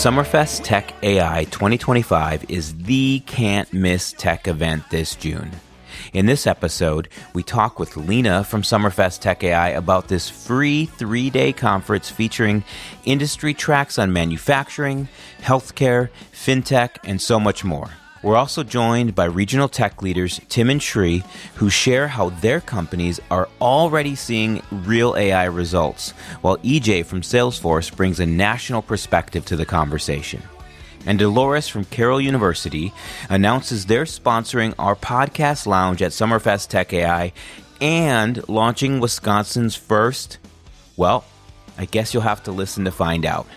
Summerfest Tech AI 2025 is the can't-miss tech event this June. In this episode, we talk with Lena from Summerfest Tech AI about this free 3-day conference featuring industry tracks on manufacturing, healthcare, fintech, and so much more. We're also joined by regional tech leaders Tim and Sri, who share how their companies are already seeing real AI results, while EJ from Salesforce brings a national perspective to the conversation. And Dolores from Carroll University announces they're sponsoring our podcast lounge at Summerfest Tech AI and launching Wisconsin's first, well, I guess you'll have to listen to find out.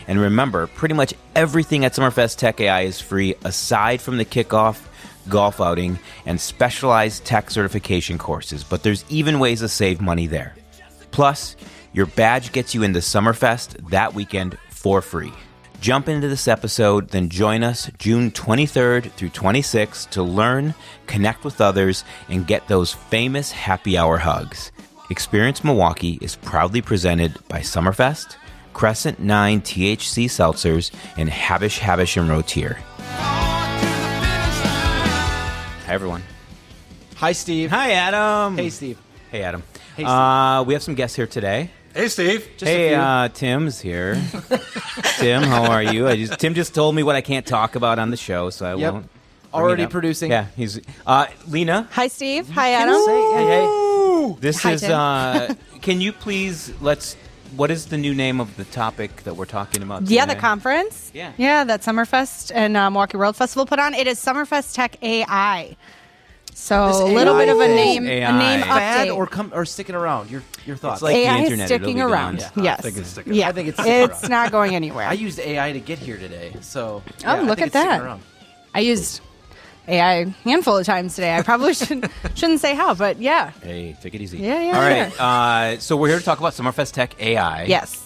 And remember, pretty much everything at Summerfest Tech AI is free aside from the kickoff, golf outing, and specialized tech certification courses. But there's even ways to save money there. Plus, your badge gets you into Summerfest that weekend for free. Jump into this episode, then join us June 23rd through 26th to learn, connect with others, and get those famous happy hour hugs. Experience Milwaukee is proudly presented by Summerfest, Crescent 9 THC Seltzers, and Habush and Rottier. Hi, everyone. Hi, Steve. Hi, Adam. Hey, Steve. Hey, Adam. Hey, Steve. We have some guests here today. Hey, Steve. Tim's here. Tim, how are you? Tim just told me what I can't talk about on the show, so I won't. Already producing. Yeah, he's Lena. Hi, Steve. Hi, Adam. Hey. This Hi, is. Tim. Can you please What is the new name of the topic that we're talking about today? Yeah, the conference. Yeah. That Summerfest and Milwaukee World Festival put on. It is Summerfest Tech AI. So This a little AI bit of a thing. name Bad update. or sticking around? Your thoughts? It's like the AI is internet, sticking it'll be around. gone. Yeah, Yes. I think it's sticking Yeah. I think it's sticking It's around. not going anywhere. I used AI to get here today, so Oh, I look think at it's sticking that. around. I used AI a handful of times today. I probably shouldn't say how, but yeah. Hey, take it easy. Yeah, All right. So we're here to talk about Summerfest Tech AI. Yes.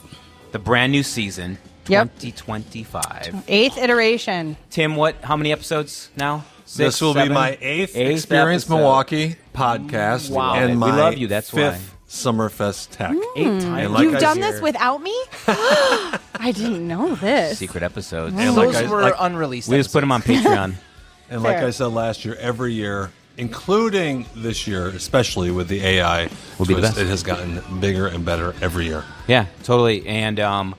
The brand new season, Yep. 2025. 8th iteration. Tim, how many episodes now? This will be my eighth Experience episode. Milwaukee podcast. Wow. And We my love you, that's why. fifth Summerfest Tech. 8 times. And like You've I done said- this without me? I didn't know this. Secret episodes. And Those like I- were like- unreleased. We just put them on Patreon. And like Fair. I said last year, every year, including this year, especially with the AI, Will be the twist, best. it has gotten bigger and better every year. Yeah, totally. And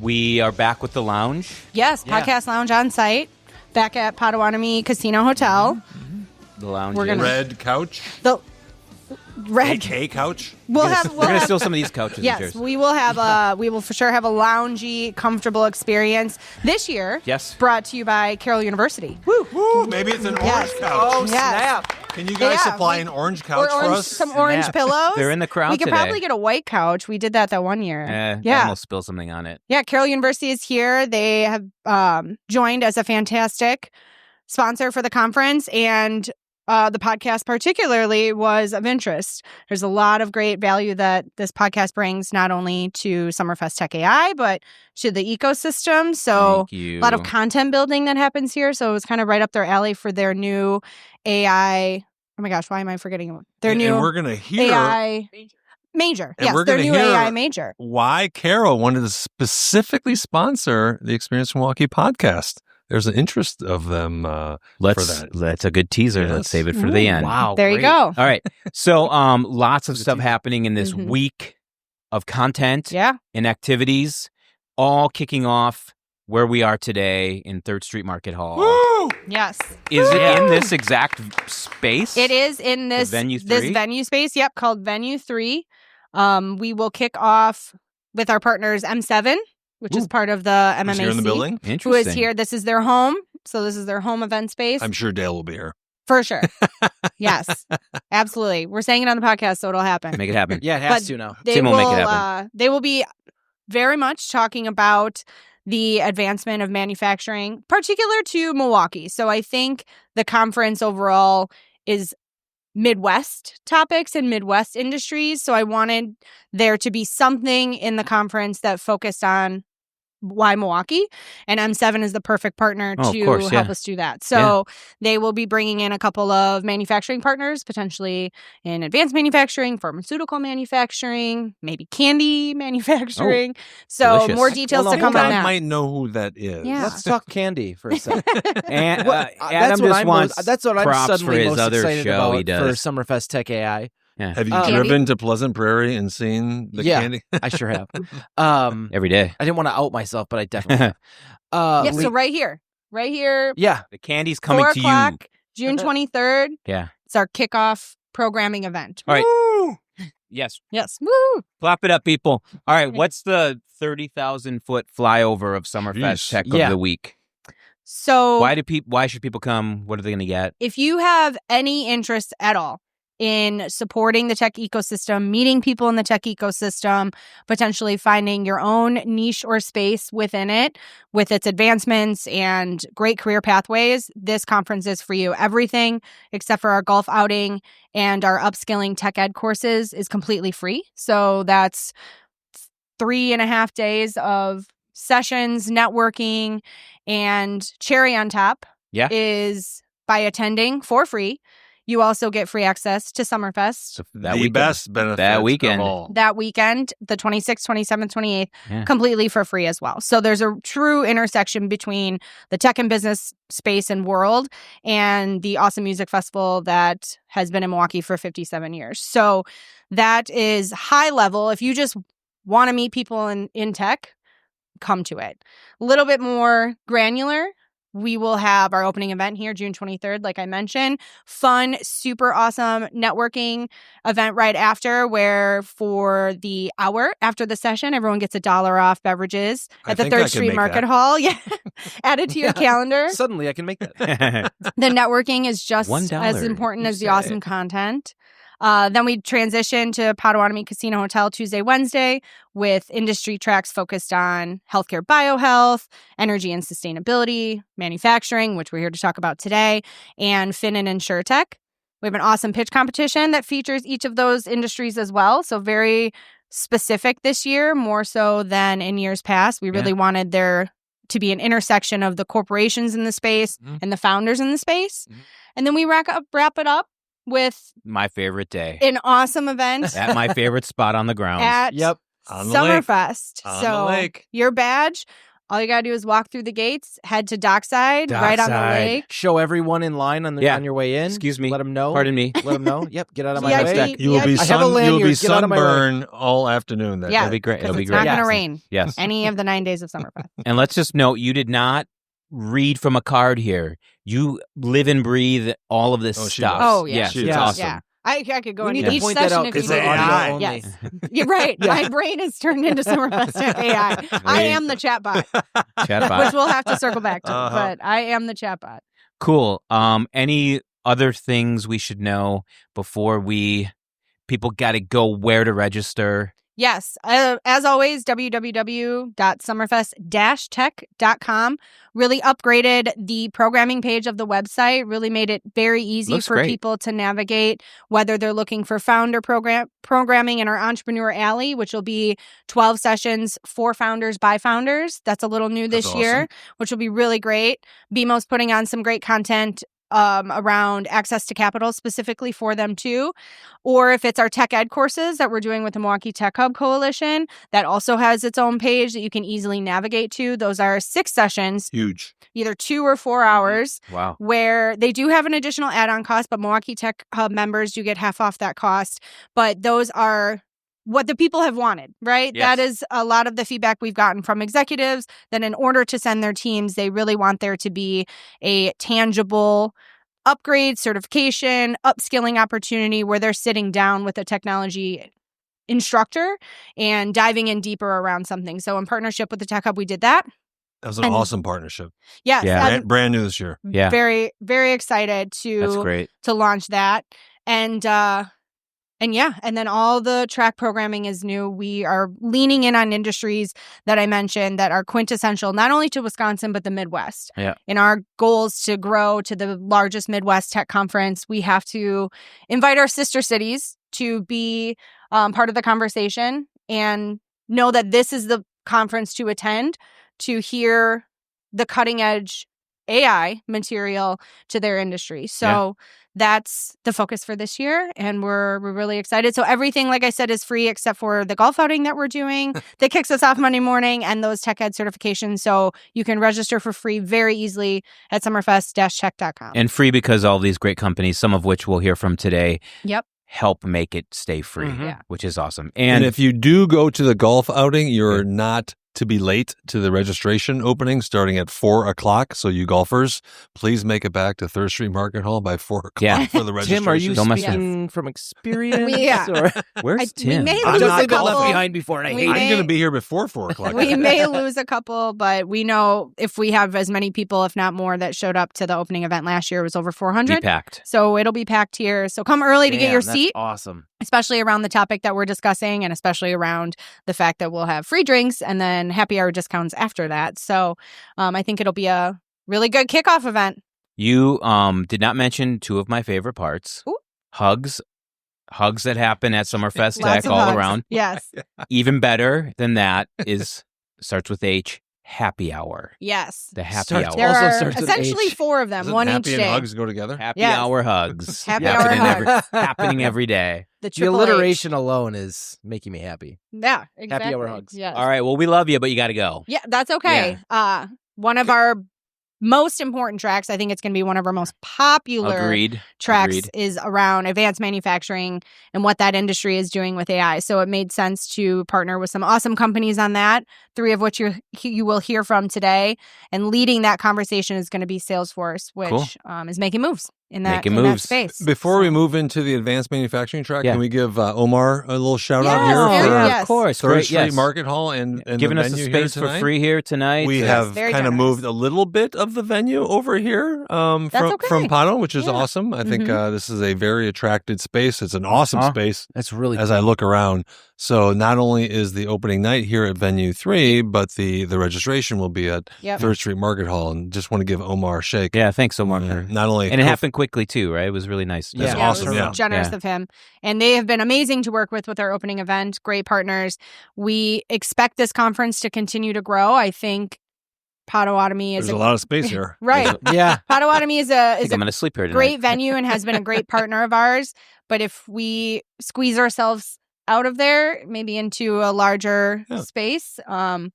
we are back with the lounge. Yes, Yeah. podcast lounge on site, back at Potawatomi Casino Hotel. The lounge. We're is- gonna- Red couch, The red. AK couch. We'll have. We're gonna steal some of these couches. and Yes, chairs. we will have we will for sure have a loungy, comfortable experience this year. Yes. Brought to you by Carroll University. Woo! Ooh, maybe it's an Yes. orange couch. Oh, Yes. snap. Can you guys Yeah, supply we- an orange Or couch for orange, us? some orange Snap. pillows. They're in the crowd We could today. probably get a white couch. We did that one year. I Yeah. almost spilled something on it. Yeah, Carroll University is here. They have joined as a fantastic sponsor for the conference, and the podcast particularly was of interest. There's a lot of great value that this podcast brings, not only to Summerfest Tech AI, but to the ecosystem. So Thank you. a lot of content building that happens here. So it was kind of right up their alley for their new AI. Oh my gosh, why am I forgetting their and new we're gonna hear AI major? And Yes, we're their gonna new hear- AI major. why Carol wanted to specifically sponsor the Experience Milwaukee podcast. There's an interest of them for that. That's a good teaser. Yes. Let's save it for the end. Wow. There you great. go. All right. So lots of Good stuff teaser. happening in this Mhm. week of content Yeah. and activities, all kicking off where we are today in 3rd Street Market Hall. Woo! Yes. Is it in this exact space? It is in this Venue this 3? venue space. Yep, called Venue 3. We will kick off with our partners M7, which is part of the Who's MMAC. here in the building? Interesting. Who is here? This is their home. So this is their home event space. I'm sure Dale will be here. For sure. Yes. Absolutely. We're saying it on the podcast, so it'll happen. Make it happen. Yeah, it has But to now. They Tim will make it happen. They will be very much talking about the advancement of manufacturing, particular to Milwaukee. So I think the conference overall is Midwest topics and Midwest industries. So I wanted there to be something in the conference that focused on why Milwaukee, and M7 is the perfect partner Oh, of to course, help yeah. us do that. So they will be bringing in a couple of manufacturing partners, potentially in advanced manufacturing, pharmaceutical manufacturing, maybe candy manufacturing. So delicious. more details Well, to no, come hold on on. I that. might know who that is. Yeah. Let's talk candy for a second. And What- Adam just wants that's what I'm props for suddenly his most other excited show about he does. for Summerfest Tech AI. Have you Candy? driven to Pleasant Prairie and seen the Yeah. candy? I sure have. Every day. I didn't want to out myself, but I definitely have. Yeah, so right here, Yeah. The candy's coming 4 to you. o'clock, June 23rd. Yeah. It's our kickoff programming event. All right. Woo! Yes. Yes. Woo! Clap it up, people. All right. What's the 30,000-foot flyover of Summerfest Jeez. Tech Yeah. of the week? So Why should people come? What are they going to get? if you have any interest at all in supporting the tech ecosystem, meeting people in the tech ecosystem, potentially finding your own niche or space within it with its advancements and great career pathways, this conference is for you. Everything except for our golf outing and our upskilling tech ed courses is completely free. So that's 3.5 days of sessions, networking, and cherry on top Yeah. is by attending for free. You also get free access to Summerfest So The best benefit That weekend. of all. that weekend, the 26th, 27th, 28th, Yeah. completely for free as well. So there's a true intersection between the tech and business space and world and the awesome music festival that has been in Milwaukee for 57 years. So that is high level. If you just want to meet people in tech, come to it. A little bit more granular. We will have our opening event here, June 23rd, like I mentioned. Fun, super awesome networking event right after, where for the hour after the session, everyone gets $1 off beverages I at the think I 3rd can Street make Market that. Hall. Yeah. Add it to your calendar. Suddenly I can make that. The networking is just $1, as important you as the say. awesome content. Then we transition to Potawatomi Casino Hotel Tuesday, Wednesday with industry tracks focused on healthcare biohealth, energy and sustainability, manufacturing, which we're here to talk about today, and Fin and InsurTech. We have an awesome pitch competition that features each of those industries as well. So very specific this year, more so than in years past. We really wanted there to be an intersection of the corporations in the space and the founders in the space. And then we wrap it up with My favorite day. an awesome event At my favorite spot on the grounds. at Yep. On the lake. Summerfest. On So the lake. your badge, all you got to do is walk through the gates, head to Dockside, right on the Dockside. lake. Show everyone in line on Yeah. your way in. Excuse me. Let them know. Pardon me. Let them know. Yep. Get out of my VIP. way. You will be I have a lanyard. you'll be Get out of my way. sunburned all afternoon. That Yeah. That'll be great. Because It'll be it's not great. going to Yes. rain Yes. any of the 9 days of Summerfest. And let's just note, you did not read from a card here. You live and breathe all of this Oh, she stuff. does. Oh, yeah. Yes, She it's does. awesome. Yeah. I could go We need into to each point that session out if because you it's we're need. AI. audio only. Yes. You're right. Yeah. My brain has turned into Summerfest Tech AI. I am the chatbot, Chatbot. which we'll have to circle back to. Uh-huh. But I am the chatbot. Cool. Any other things we should know before people got to go where to register? Yes. As always, www.summerfest-tech.com really upgraded the programming page of the website, really made it very easy Looks for great. people to navigate, whether they're looking for founder programming in our Entrepreneur Alley, which will be 12 sessions for founders by founders. That's a little new this That's year, awesome. which will be really great. BMO's putting on some great content around access to capital specifically for them too. Or if it's our tech ed courses that we're doing with the Milwaukee Tech Hub Coalition, that also has its own page that you can easily navigate to. Those are 6 sessions, Huge. either 2 or 4 hours, Wow. where they do have an additional add-on cost, but Milwaukee Tech Hub members do get half off that cost. But those are what the people have wanted, right? Yes. That is a lot of the feedback we've gotten from executives, that in order to send their teams, they really want there to be a tangible upgrade, certification, upskilling opportunity where they're sitting down with a technology instructor and diving in deeper around something. So in partnership with the Tech Hub, we did that. That was an And- awesome partnership. Yes, Yeah. I'm Brand new this year. Yeah. very, very excited That's great. to launch that. And yeah, and then all the track programming is new. We are leaning in on industries that I mentioned that are quintessential, not only to Wisconsin, but the Midwest. Yeah. In our goals to grow to the largest Midwest tech conference, we have to invite our sister cities to be part of the conversation and know that this is the conference to attend to hear the cutting edge AI material to their industry. So that's the focus for this year, and we're really excited. So everything, like I said, is free except for the golf outing that we're doing that kicks us off Monday morning and those Tech Ed certifications. So you can register for free very easily at summerfest-tech.com. And free because all these great companies, some of which we'll hear from today, help make it stay free, which is awesome. And if you do go to the golf outing, you're not to be late to the registration opening starting at 4:00. So you golfers, please make it back to 3rd Street Market Hall by 4:00 for the registration. Tim, are you speaking from experience? Or? Where's Tim? We may I'm lose not a couple. left behind before, and I hate I'm going to be here before 4:00. We may lose a couple, but we know if we have as many people, if not more, that showed up to the opening event last year, it was over 400. Be packed. So it'll be packed here. So come early to get your seat. Awesome. Especially around the topic that we're discussing, and especially around the fact that we'll have free drinks and then happy hour discounts after that. So I think it'll be a really good kickoff event. You did not mention two of my favorite parts. Ooh. Hugs that happen at Summerfest Tech Lots of all hugs. around. Yes. Even better than that starts with H, happy hour. Yes. The happy hour. There Also are starts with essentially H. 4 of them, Doesn't one each happy day. and hugs go together? Happy Yes. hour hugs. Happy hour hugs. Happening every day. The The triple alliteration alone is making me happy. Yeah, exactly. Happy hour hugs. Yes. All right. Well, we love you, but you got to go. Yeah, that's okay. One of our most important tracks, I think it's going to be one of our most popular Agreed. tracks, Agreed. is around advanced manufacturing and what that industry is doing with AI. So it made sense to partner with some awesome companies on that, 3 of which you will hear from today. And leading that conversation is going to be Salesforce, which is making moves in that space. Before we move into the advanced manufacturing track, can we give Omar a little shout out here for yes. Of course. 3rd Street Market Hall and giving the us a venue space here for free here tonight. We have kind of moved a little bit of the venue over here from Potawatomi, which is awesome. I think this is a very attractive space. It's an awesome space. That's really as I look around. So not only is the opening night here at Venue 3, but the registration will be at 3rd Street Market Hall. And just want to give Omar a shake. Yeah, thanks, Omar. Not only and it happened quickly too, right? It was really nice. That's awesome. It was generous of him. And they have been amazing to work with our opening event. Great partners. We expect this conference to continue to grow. I think Potawatomi is a lot of space here. Right. Potawatomi is I'm going to sleep here tonight. Great venue and has been a great partner of ours. But if we squeeze ourselves out of there, maybe into a larger space, 3rd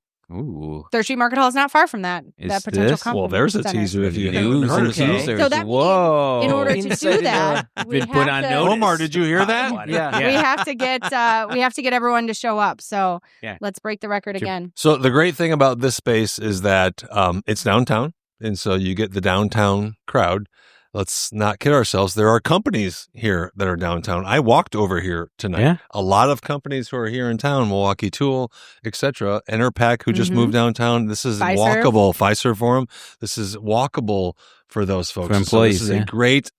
Street Market Hall is not far from that potential conference. Well, there's a teaser if you haven't heard it. So that means in order to do that, we have put on to, notice. Omar, did you hear that? we have to get everyone to show up. So let's break the record again. So the great thing about this space is that it's downtown, and so you get the downtown crowd. Let's not kid ourselves. There are companies here that are downtown. I walked over here tonight. Yeah. A lot of companies who are here in town, Milwaukee Tool, etc. Enerpac, who just moved downtown. This is walkable. Fiserv Forum. This is walkable for those folks. For employees, so this is a great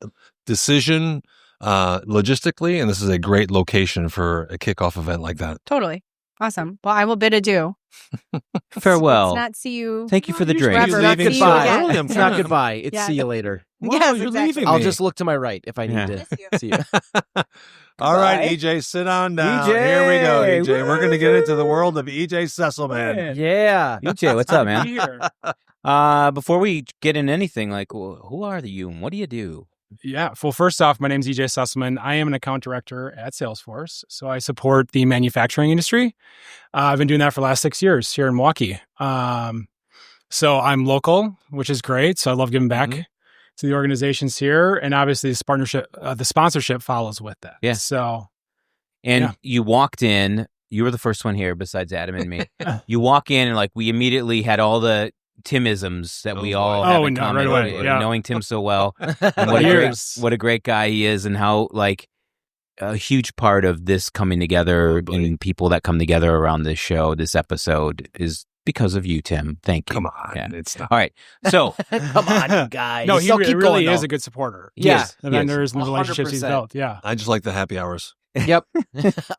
decision logistically, and this is a great location for a kickoff event like that. Totally. Awesome. Well, I will bid adieu. Farewell. Let's not see you. Thank you for the drink. It's not goodbye. It's not goodbye. It's see you later. Wow, you're leaving I'll me. just look to my right if I need to see you. All right, EJ, sit on down. EJ, here we go, EJ. We're going to get into the world of EJ Sesselmann. Yeah. EJ, what's up, man? Before we get into anything, like, who are you and what do you do? Yeah. Well, first off, my name's EJ Sesselmann. I am an account director at Salesforce. So I support the manufacturing industry. I've been doing that for the last 6 years here in Milwaukee. So I'm local, which is great. So I love giving back to the organizations here. And obviously this partnership, the sponsorship follows with that. Yeah. So. And you walked in, you were the first one here besides Adam and me. You walk in and like we immediately had all the Timisms that we all have in common. Right away, knowing Tim so well, and what a great guy he is, and how like a huge part of this coming together and people that come together around this show, this episode, is because of you, Tim. Thank you. Come on, it's not. All right. So come on, guys. No, he really is a good supporter. Yeah, the vendors and the relationships he's built. Yeah, I just like the happy hours. Yep.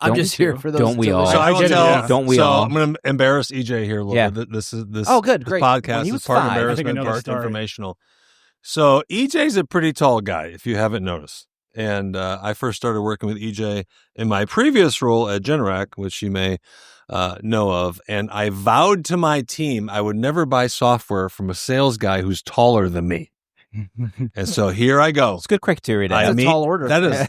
I'm just here for those. Don't we all? So I will tell. Don't we all? I'm going to embarrass EJ here a little bit. This Oh, good, this great. podcast is part embarrassment, part informational. So EJ's a pretty tall guy, if you haven't noticed. And I first started working with EJ in my previous role at Generac, which you may know of. And I vowed to my team I would never buy software from a sales guy who's taller than me. And so here I go. It's good criteria to That's a tall order. That is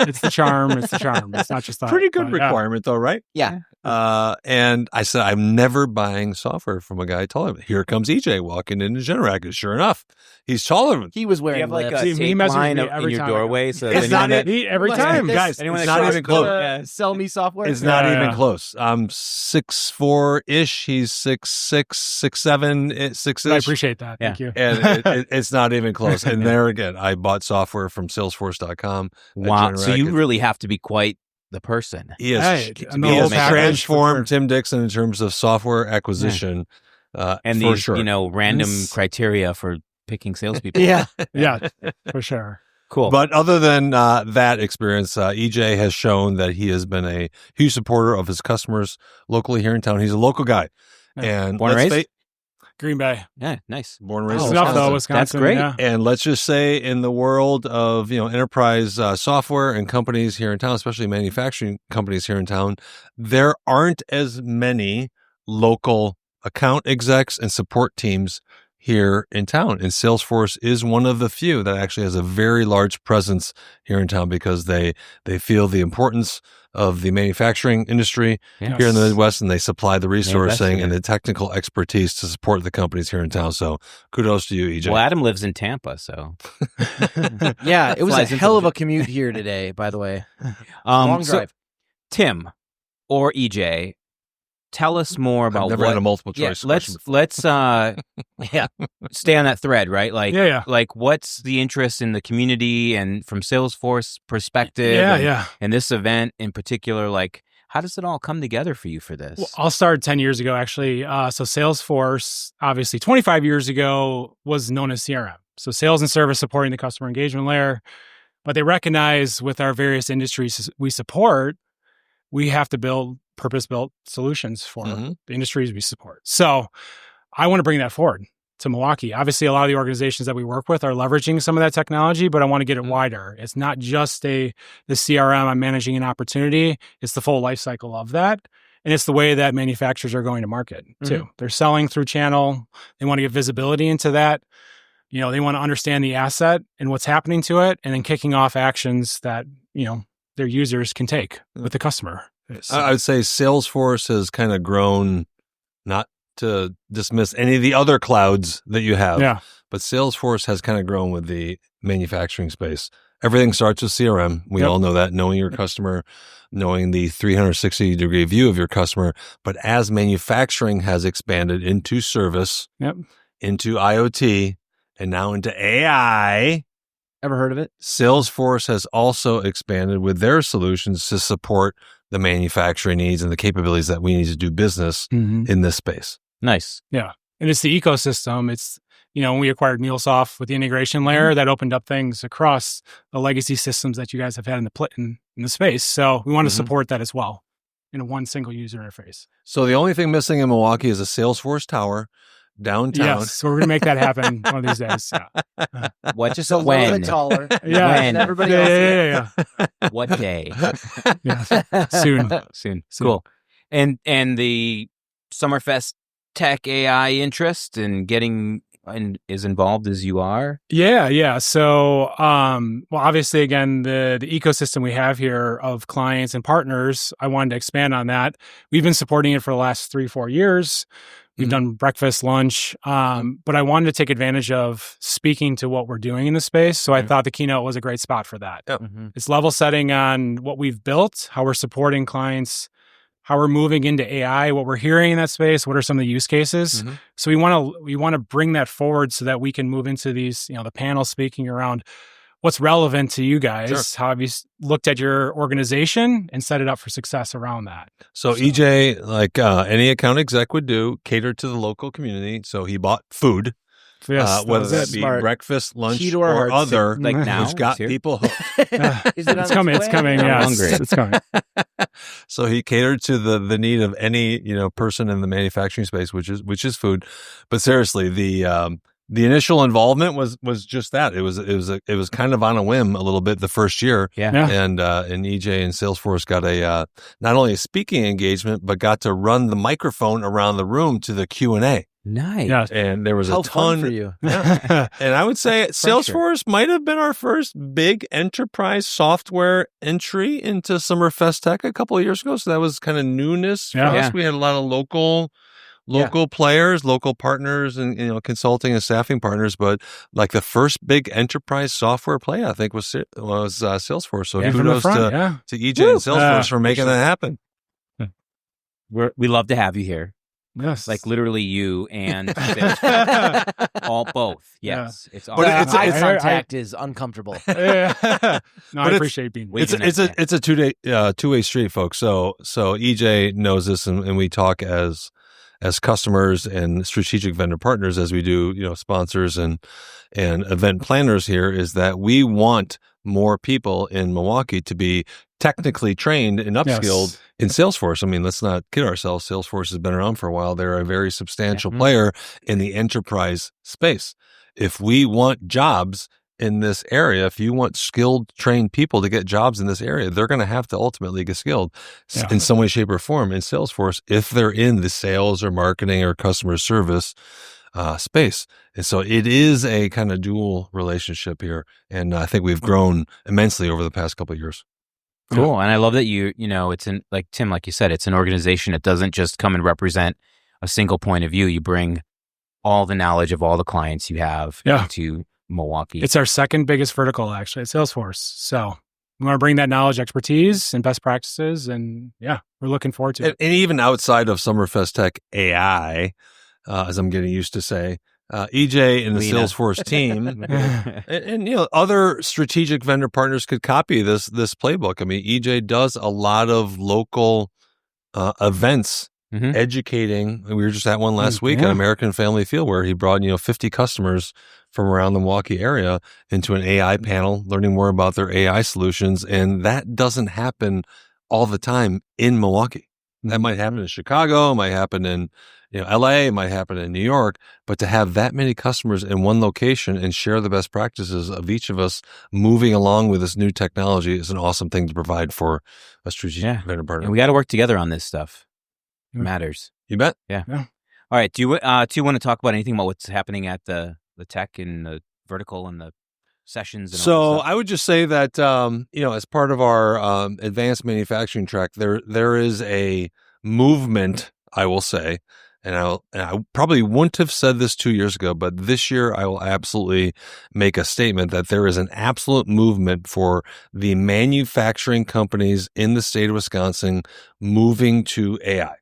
It's the charm. It's the charm. It's not just that. pretty good requirement, though, right? Yeah. And I said, I'm never buying software from a guy taller than me. Here comes EJ walking into Generac. And sure enough, he's taller than me. He was Do you wearing have like lips. a See, he tape messes with line me in every your time I go. doorway? So It's anyone not that- Every time, guys. anyone it's that not shows even close. Yeah. Sell me software. It's not Yeah, even yeah. close. I'm 6'4"-ish. He's 6'6", 6'7", 6'ish. I appreciate that. Yeah. Thank you. And it's not even close. And there again, I bought software from Salesforce.com. Wow. So Generac. you really have to be quite the person. He has, Hey, I'm the he old has package transformed Tim Dickson in terms of software acquisition. And for these, sure. random This- criteria for picking salespeople. Yeah. Yeah, for sure. Cool. But other than that experience, EJ has shown that he has been a huge supporter of his customers locally here in town. He's a local guy. Yeah. And Born and let's raised? Green Bay. Yeah, nice. born and raised Oh, in Enough Wisconsin. though, Wisconsin. That's great. Yeah. And let's just say in the world of, enterprise software and companies here in town, especially manufacturing companies here in town, there aren't as many local account execs and support teams here in town. And Salesforce is one of the few that actually has a very large presence here in town because they feel the importance of the manufacturing industry Yeah. here in the Midwest, and they supply the invested resourcing in and it. the technical expertise to support the companies here in town. So kudos to you, EJ. Well, Adam lives in Tampa, so Yeah. It was a Flies into hell of the- a commute here today, by the way. Long so drive. Tim or EJ, tell us more about I've never had a multiple choice question before. let's Yeah. stay on that thread, right? Like Yeah. like what's the interest in the community and from Salesforce perspective Yeah. and, Yeah. and this event in particular, like how does it all come together for you for this? Well, I'll start 10 years ago, actually. So Salesforce, obviously 25 years ago, was known as CRM. So sales and service supporting the customer engagement layer. But they recognize with our various industries we support, we have to build purpose-built solutions for Mhm. the industries we support. So I want to bring that forward to Milwaukee. Obviously, a lot of the organizations that we work with are leveraging some of that technology, but I want to get it wider. It's not just the CRM, I'm managing an opportunity. It's the full life cycle of that. And it's the way that manufacturers are going to market too. They're selling through channel. They want to get visibility into that. They want to understand the asset and what's happening to it, and then kicking off actions that, their users can take with the customer. I would say Salesforce has kind of grown, not to dismiss any of the other clouds that you have, Yeah. but Salesforce has kind of grown with the manufacturing space. Everything starts with CRM. We Yep. all know that, knowing your customer, knowing the 360-degree view of your customer. But as manufacturing has expanded into service, Yep. into IoT, and now into AI, Ever heard of it? Salesforce has also expanded with their solutions to support the manufacturing needs and the capabilities that we need to do business in this space. Nice. Yeah. And it's the ecosystem. It's, when we acquired MuleSoft with the integration layer, that opened up things across the legacy systems that you guys have had in the space. So we want to support that as well in a one single user interface. So the only thing missing in Milwaukee is a Salesforce tower downtown. Yes. So we're going to make that happen one of these days. Yeah. What just A little bit when? taller. Yeah. When? Everybody else. Yeah. What day? Yeah. Soon. Soon. Cool. And the Summerfest Tech AI interest in getting is involved as you are? Yeah. So, obviously, again, the ecosystem we have here of clients and partners, I wanted to expand on that. We've been supporting it for the last 3-4 years. We've done breakfast, lunch, but I wanted to take advantage of speaking to what we're doing in the space. So I thought the keynote was a great spot for that. It's level setting on what we've built, how we're supporting clients, how we're moving into AI, what we're hearing in that space, what are some of the use cases. So we want to bring that forward so that we can move into these, the panel speaking around what's relevant to you guys. Sure. How have you looked at your organization and set it up for success around that? So EJ, like any account exec would do, cater to the local community. So he bought food, So yes, whether that that was be it. Smart. breakfast, lunch, Key to our or hearts. other, Like now? which got It's here? people hooked. Is it on It's coming. its It's way? coming. I'm Yes, hungry. it's coming. So he catered to the need of any person in the manufacturing space, which is food. But seriously, the initial involvement was just that. It was kind of on a whim a little bit the first year. Yeah. And EJ and Salesforce got a not only a speaking engagement, but got to run the microphone around the room to the Q&A. Nice. Yeah. And there was How a ton fun for you. Yeah. And I would say Salesforce might have been our first big enterprise software entry into Summerfest Tech a couple of years ago. So that was kind of newness for us. We had a lot of local players, local partners, and consulting and staffing partners. But like the first big enterprise software play, I think was Salesforce. So kudos to EJ and Salesforce for making that happen. We love to have you here. Yes, like literally you and all both. Yes, it's awesome. But eye contact is uncomfortable. No, I appreciate being. It's a two-way street, folks. So EJ knows this, and we talk as customers and strategic vendor partners, as we do, sponsors and event planners here, is that we want more people in Milwaukee to be technically trained and upskilled in Salesforce. I mean, let's not kid ourselves. Salesforce has been around for a while. They're a very substantial player in the enterprise space. If we want jobs in this area, if you want skilled, trained people to get jobs in this area, they're going to have to ultimately get skilled in some way, shape, or form in Salesforce if they're in the sales or marketing or customer service space. And so it is a kind of dual relationship here. And I think we've grown immensely over the past couple of years. Cool. And I love that it's like Tim, like you said, it's an organization that doesn't just come and represent a single point of view. You bring all the knowledge of all the clients you have to Milwaukee. It's our second biggest vertical, actually, at Salesforce. So we want to bring that knowledge, expertise, and best practices. And we're looking forward to it. And even outside of Summerfest Tech AI, as I'm getting used to say, EJ and the Lena. Salesforce team and other strategic vendor partners could copy this playbook. I mean, EJ does a lot of local events, educating. We were just at one last week at American Family Field, where he brought 50 customers from around the Milwaukee area into an AI panel, learning more about their AI solutions. And that doesn't happen all the time in Milwaukee. That might happen in Chicago, might happen in LA, it might happen in New York, but to have that many customers in one location and share the best practices of each of us moving along with this new technology is an awesome thing to provide for a strategic vendor partner. And we got to work together on this stuff. It matters. You bet. Yeah. All right. Do you want to talk about anything about what's happening at the tech and the vertical and the sessions? And all that stuff? I would just say that, as part of our advanced manufacturing track, there is a movement, I will say, and I probably wouldn't have said this 2 years ago, but this year I will absolutely make a statement that there is an absolute movement for the manufacturing companies in the state of Wisconsin moving to AI.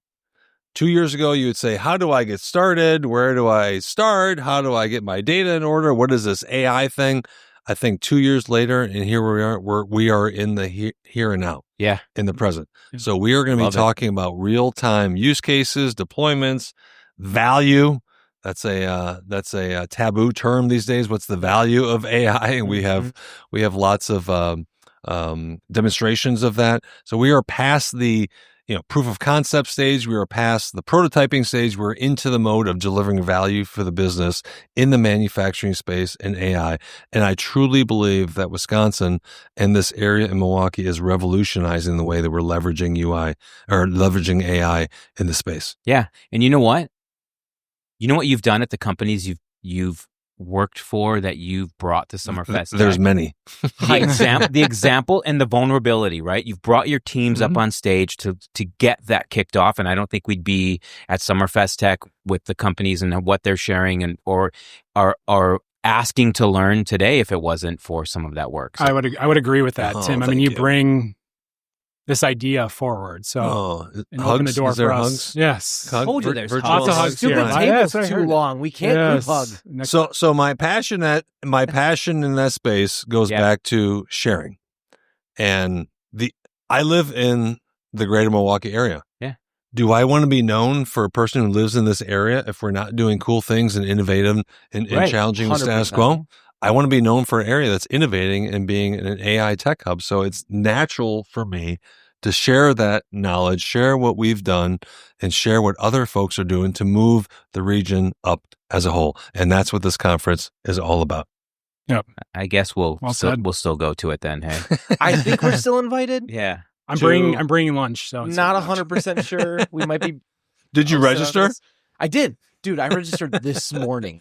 2 years ago, you would say, how do I get started? Where do I start? How do I get my data in order? What is this AI thing? I think 2 years later, and here we are in the here and now. Yeah. In the present. So we are going to be talking about real-time use cases, deployments, value. That's a taboo term these days. What's the value of AI? And we have lots of demonstrations of that. So we are past the proof of concept stage. We are past the prototyping stage. We're into the mode of delivering value for the business in the manufacturing space and AI. And I truly believe that Wisconsin and this area in Milwaukee is revolutionizing the way that we're leveraging UI or leveraging AI in the space. Yeah. And you know what? You know what you've done at the companies you've worked for that you've brought to Summerfest? There's many. The example and the vulnerability, right? You've brought your teams up on stage to get that kicked off. And I don't think we'd be at Summerfest Tech with the companies and what they're sharing and or are asking to learn today if it wasn't for some of that work. So, I would agree with that, Tim. I mean, you bring this idea forward. So and open the door for us. Hugs? Yes. I told you there's lots of hugs here. Stupid table's too long. We can't group hug. So my passion in that space goes back to sharing. And I live in the greater Milwaukee area. Yeah. Do I want to be known for a person who lives in this area if we're not doing cool things and innovative and challenging the status quo? I want to be known for an area that's innovating and being an AI tech hub. So it's natural for me to share that knowledge, share what we've done, and share what other folks are doing to move the region up as a whole. And that's what this conference is all about. Yep. I guess we'll still go to it then. Hey, I think we're still invited. yeah. I'm bringing lunch. So not 100% sure. We might be. Did you register? I did. Dude, I registered this morning.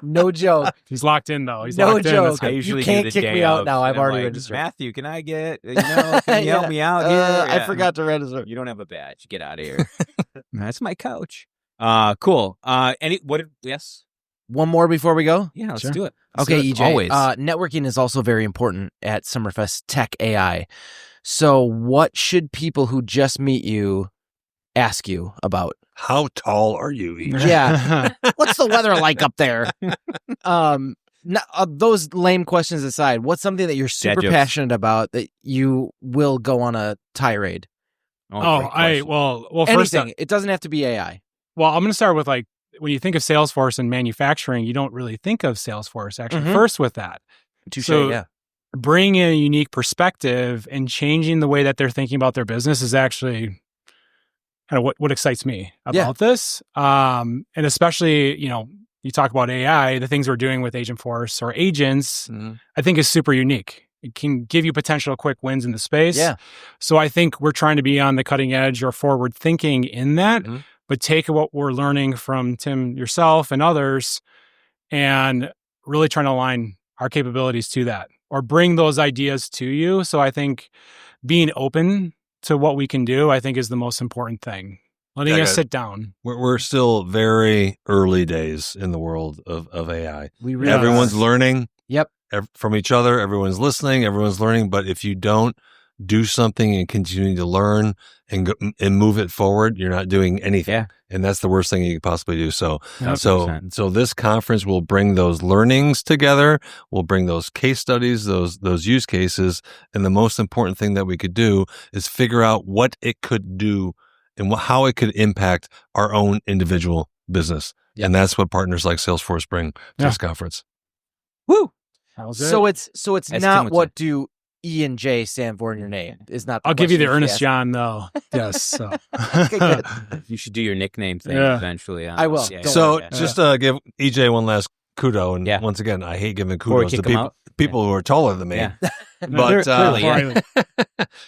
No joke. He's locked in though. He's no locked joke. in. I usually you can't do the kick day me out of, now. I've and I'm already like, registered. Matthew, can I get, can you help me out here? I forgot to register. You don't have a badge. Get out of here. That's my couch. Cool. Yes? One more before we go? Yeah, let's do it. Okay, EJ. Always. Networking is also very important at Summerfest Tech AI. So what should people who just meet you ask you about? How tall are you, EJ? Yeah. What's the weather like up there? Those lame questions aside, what's something that you're super passionate about that you will go on a tirade? Well, anything. first, It doesn't have to be AI. Well, I'm going to start with when you think of Salesforce and manufacturing, you don't really think of Salesforce actually first with that. Touché, so yeah. Bringing a unique perspective and changing the way that they're thinking about their business is actually kind of what excites me about this. And especially, you talk about AI, the things we're doing with Agentforce or agents, I think is super unique. It can give you potential quick wins in the space. Yeah. So I think we're trying to be on the cutting edge or forward thinking in that, but take what we're learning from Tim, yourself, and others, and really trying to align our capabilities to that or bring those ideas to you. So I think being open to what we can do, I think is the most important thing. Letting us sit down. We're still very early days in the world of AI. Everyone's learning. Yep. From each other. Everyone's listening. Everyone's learning. But if you don't do something and continue to learn and move it forward, you're not doing anything. Yeah. And that's the worst thing you could possibly do. So 100%. so this conference will bring those learnings together. We'll bring those case studies, those use cases. And the most important thing that we could do is figure out what it could do and how it could impact our own individual business. Yep. And that's what partners like Salesforce bring to this conference. Woo! So it's not what do E and J stand for in your name. Is not. I'll give you the Ernest John though. Yes. So. Okay, good. You should do your nickname thing eventually. I will. Yeah. So just give EJ one last kudo. And once again, I hate giving kudos to people who are taller than me. Yeah. But clearly,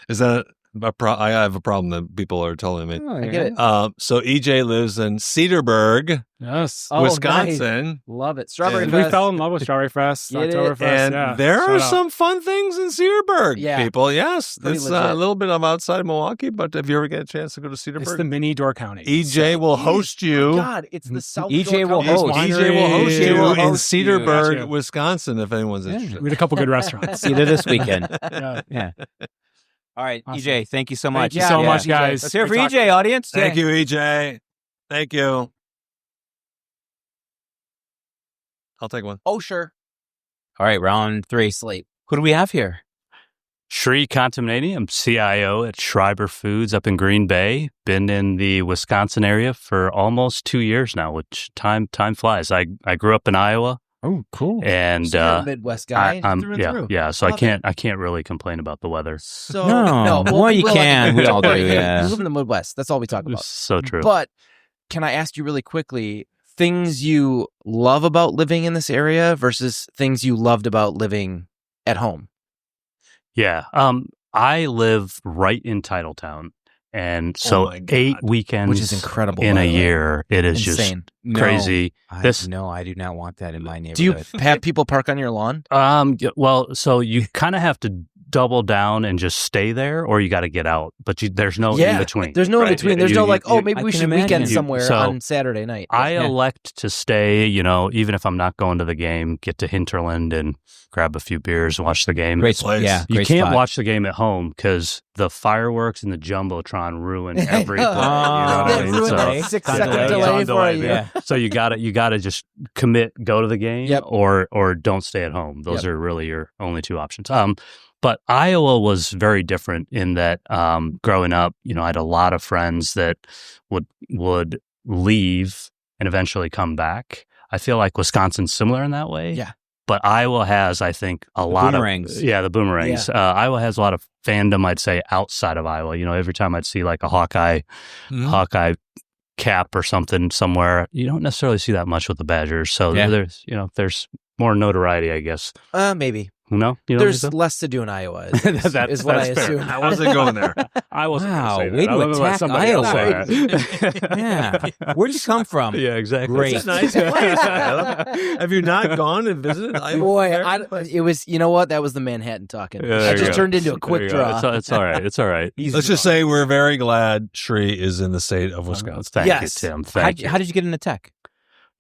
is that I have a problem that people are telling me. I get it. So EJ lives in Cedarburg, Wisconsin. Nice. Love it. Strawberry We Fest. fell in love with Strawberry Fest, Oktoberfest. And there are some fun things in Cedarburg, people. Yes, it's a little bit of outside Milwaukee, but if you ever get a chance to go to Cedarburg, it's the mini Door County. EJ will host you. Oh God, it's the South. EJ will host. EJ will host you in Cedarburg, Wisconsin, if anyone's interested. We had a couple good restaurants. See you this weekend. Yeah. All right, Awesome. EJ, thank you so much. Thank you so much, guys. Let's hear it for EJ, audience. Thank you, EJ. Thank you. I'll take one. Oh, sure. All right, round 3. Slate. Who do we have here? Sri Kantamneni. I'm CIO at Schreiber Foods up in Green Bay. Been in the Wisconsin area for almost 2 years now, which time flies. I grew up in Iowa. Oh, cool. And So you're a Midwest guy. Through and through. Yeah. So I can't really complain about the weather. So well, you can. We all do. Yeah. You live in the Midwest. That's all we talk about. So true. But can I ask you really quickly, things you love about living in this area versus things you loved about living at home? Yeah. I live right in Titletown. And so 8 weekends, which is incredible, in a year. It is insane. Just crazy. No, I do not want that in my neighborhood. Do you have people park on your lawn? Well, so you kind of have to double down and just stay there, or you got to get out. But there's no in between. There's no in between. There's no maybe we should weekend somewhere so on Saturday night. I elect to stay, even if I'm not going to the game, get to Hinterland and grab a few beers and watch the game. Great place. Yeah, you can't watch the game at home because the fireworks and the Jumbotron ruin every play. You know what I mean? Ruin that 6-second delay for you. Yeah. So you gotta just commit, go to the game, or don't stay at home. Those are really your only two options. But Iowa was very different in that growing up, I had a lot of friends that would leave and eventually come back. I feel like Wisconsin's similar in that way. Yeah. But Iowa has, I think, a lot boomerangs. of the boomerangs. Iowa has a lot of fandom, I'd say, outside of Iowa. Every time I'd see like a Hawkeye cap or something somewhere, you don't necessarily see that much with the Badgers. So there's more notoriety, I guess. Maybe. No, there's less to do in Iowa. Is what I assume. I wasn't going there. I wasn't. Wow, way to attack Iowa. Yeah, where'd you come from? Yeah, exactly. Great. It's a nice place. Have you not gone and visited Iowa? Boy, it was. You know what? That was the Manhattan talking. I just turned into a quick draw. It's all right. It's all right. Let's just say we're very glad Sri is in the state of Wisconsin. Thank you, Tim. Thank you. How did you get into tech?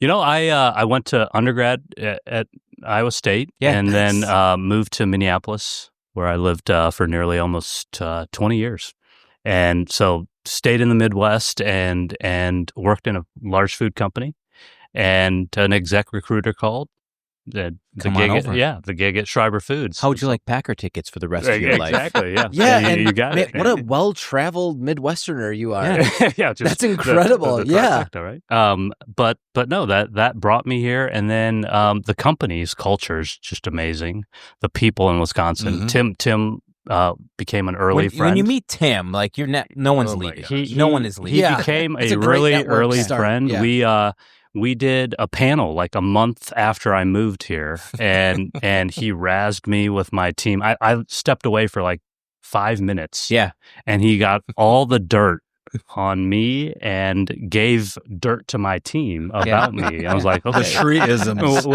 I went to undergrad at Iowa State and then moved to Minneapolis, where I lived for nearly almost 20 years. And so stayed in the Midwest and worked in a large food company. And an exec recruiter called. The gig at Schreiber Foods. How would you like Packer tickets for the rest of your life? Exactly, yeah. Yeah, you got it. What a well-traveled Midwesterner you are. That's incredible. The trifecta, right? But no, that brought me here, and then the company's culture is just amazing. The people in Wisconsin. Tim became an early friend. When you meet Tim, like no one's leaving. No one is leaving. He became a really early friend. Yeah. We did a panel like a month after I moved here, and he razzed me with my team. I stepped away for like 5 minutes. Yeah. And he got all the dirt on me and gave dirt to my team about me. I was like, okay. The Shri-isms.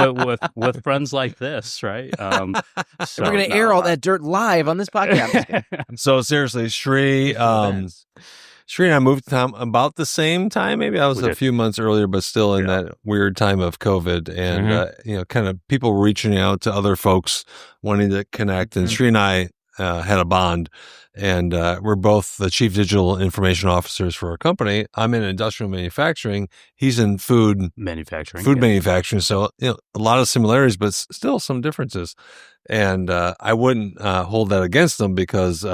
with friends like this, right? So we're going to air all that dirt live on this podcast. So seriously, Shri and I moved to town about the same time. Maybe I was a few months earlier, but still in that weird time of COVID. And, kind of people reaching out to other folks wanting to connect. And Sri and I had a bond. And we're both the chief digital information officers for our company. I'm in industrial manufacturing. He's in food manufacturing. So, a lot of similarities, but still some differences. And I wouldn't hold that against him because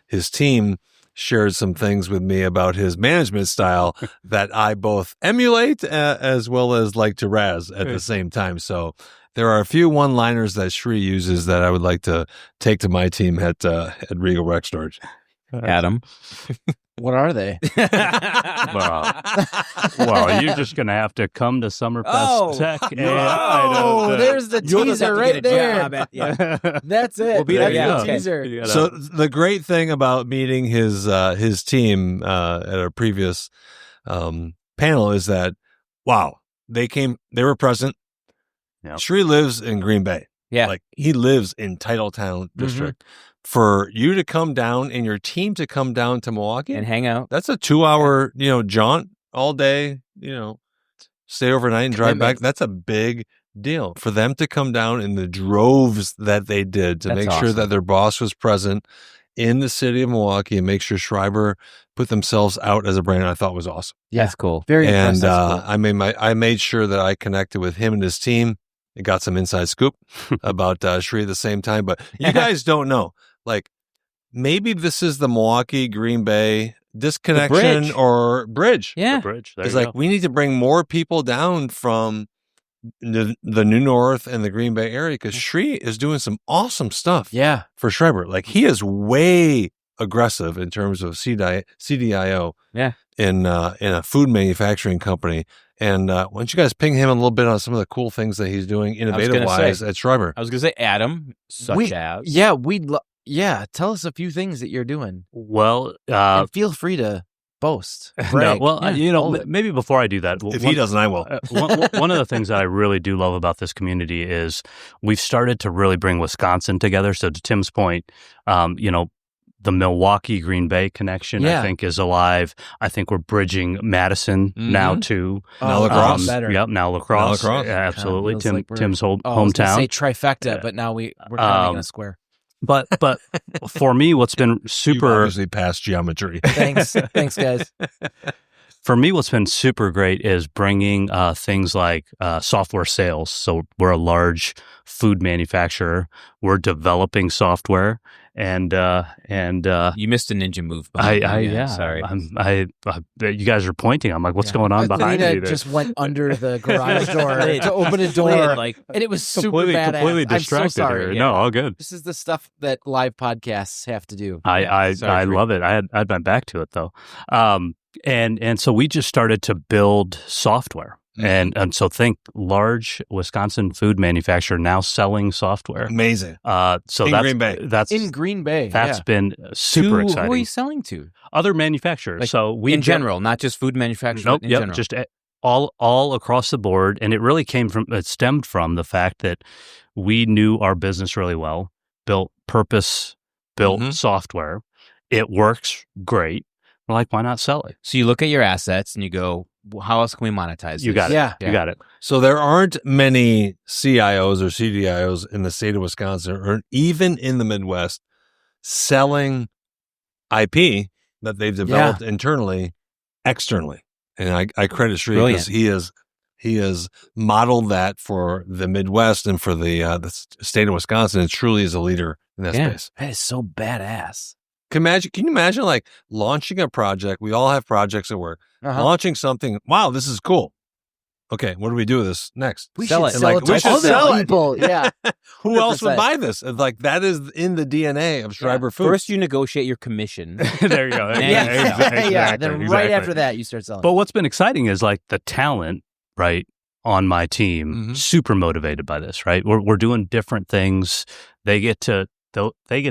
his team shared some things with me about his management style that I both emulate as well as like to razz at the same time. So there are a few one-liners that Shri uses that I would like to take to my team at Regal Rexnord. Adam. What are they? Well, you're just going to have to come to Summerfest Tech AI. There's the teaser right there. That's it. We'll be there. That's the teaser. So the great thing about meeting his team at a previous panel is that, wow, they were present. Yep. Shri lives in Green Bay. Yeah. Like he lives in Titletown District. For you to come down and your team to come down to Milwaukee and hang out, that's a 2-hour, jaunt all day, stay overnight and drive back. That's a big deal for them to come down in the droves that they did to make sure that their boss was present in the city of Milwaukee and make sure Schreiber put themselves out as a brand. I thought was awesome. Yeah, that's cool. Very impressive. And I made sure that I connected with him and his team. I got some inside scoop about Shri at the same time, but you guys don't know. Like, maybe this is the Milwaukee Green Bay disconnection or bridge. Yeah. The bridge. It's like we need to bring more people down from the New North and the Green Bay area because Shri is doing some awesome stuff. Yeah. For Schreiber. Like, he is way aggressive in terms of CDIO. Yeah. In a food manufacturing company. And why don't you guys ping him a little bit on some of the cool things that he's doing innovative-wise at Schreiber? I was going to say, Adam, as. Yeah, tell us a few things that you're doing. Well, and feel free to boast. Maybe before I do that. If he doesn't, I will. One of the things that I really do love about this community is we've started to really bring Wisconsin together. So to Tim's point, the Milwaukee Green Bay connection, I think, is alive. I think we're bridging Madison now too. Now lacrosse. Better. Now lacrosse. Yeah, absolutely. Tim's hometown. I was gonna say trifecta, but now we're kind of making a square. But for me, what's been super... You obviously passed geometry. Thanks, guys. For me, what's been super great is bringing things like software sales. So we're a large food manufacturer. We're developing software, and you missed a ninja move. Sorry. You guys are pointing. I'm like, what's going on behind Lena me? There? Just went under the garage door to open a door, and it was super badass. Completely distracted. I'm so sorry. Here. Yeah. No, all good. This is the stuff that live podcasts have to do. I love it. I'd been back to it though. And so we just started to build software. And so think large Wisconsin food manufacturer now selling software. Amazing. So in Green Bay. That's in Green Bay. That's been super exciting. Who are you selling to? Other manufacturers. Like, so we in general, not just food manufacturers. Nope. In general. Just all across the board. And it stemmed from the fact that we knew our business really well, built purpose-built software. It works great. We're like, why not sell it? So you look at your assets and you go, well, how else can we monetize this? You got it. Yeah. You got it. So there aren't many CIOs or CDIOs in the state of Wisconsin or even in the Midwest selling IP that they've developed internally, externally. And I credit Sri because he has modeled that for the Midwest and for the state of Wisconsin. And truly is a leader in that space. That is so badass. Can you imagine like launching a project? We all have projects at work. Launching something. Wow, this is cool. Okay, what do we do with this next? We sell should it. sell it to other people. Yeah. Who else would buy this? It's like that is in the DNA of Schreiber Foods. First, you negotiate your commission. There you go. Then right after that, you start selling. But what's been exciting is like the talent, right, on my team, super motivated by this. Right, we're doing different things. They get to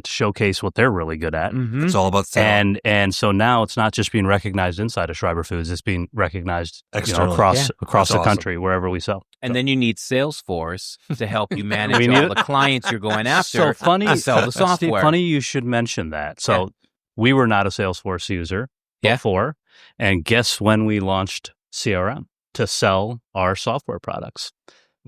showcase what they're really good at. It's all about talent. And so now it's not just being recognized inside of Schreiber Foods; it's being recognized across the country wherever we sell. And then you need Salesforce to help you manage all the clients you're going after. So funny to sell the software. Steve, funny you should mention that. So we were not a Salesforce user before, and guess when we launched CRM to sell our software products.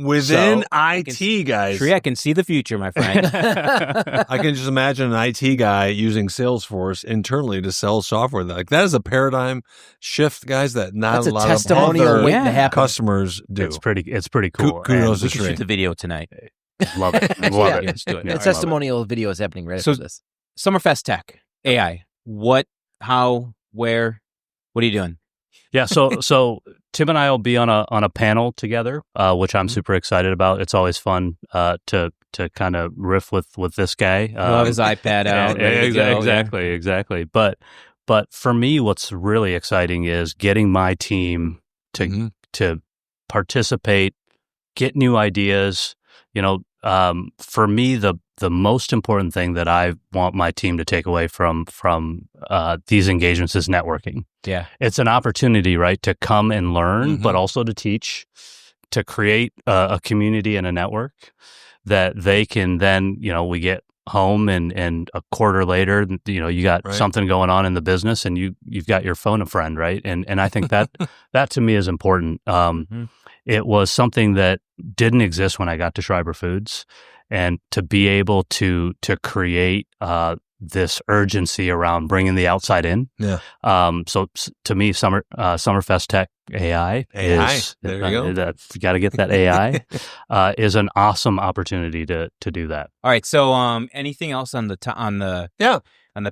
Within IT, guys. Sri, I can see the future, my friend. I can just imagine an IT guy using Salesforce internally to sell software. Like that is a paradigm shift, guys, that not a lot of other customers do. It's pretty cool. Kudos to we should shoot the video tonight. Love it. Love it. Let's do it. A testimonial video is happening right after this. Summerfest Tech AI. What, how, where, what are you doing? Yeah, so Tim and I will be on a panel together, which I'm super excited about. It's always fun to kind of riff with this guy. He'll have his iPad out. Exactly. But for me, what's really exciting is getting my team to participate, get new ideas. For me, the most important thing that I want my team to take away from these engagements is networking. Yeah. It's an opportunity, right, to come and learn, but also to teach, to create a community and a network that they can then, we get home and a quarter later, you got something going on in the business and you've got your phone a friend, right? And I think that to me is important. It was something that didn't exist when I got to Schreiber Foods. And to be able to create this urgency around bringing the outside in. Yeah. So to me, Summerfest Tech AI is there you go. You got to get that AI is an awesome opportunity to do that. All right. So anything else on the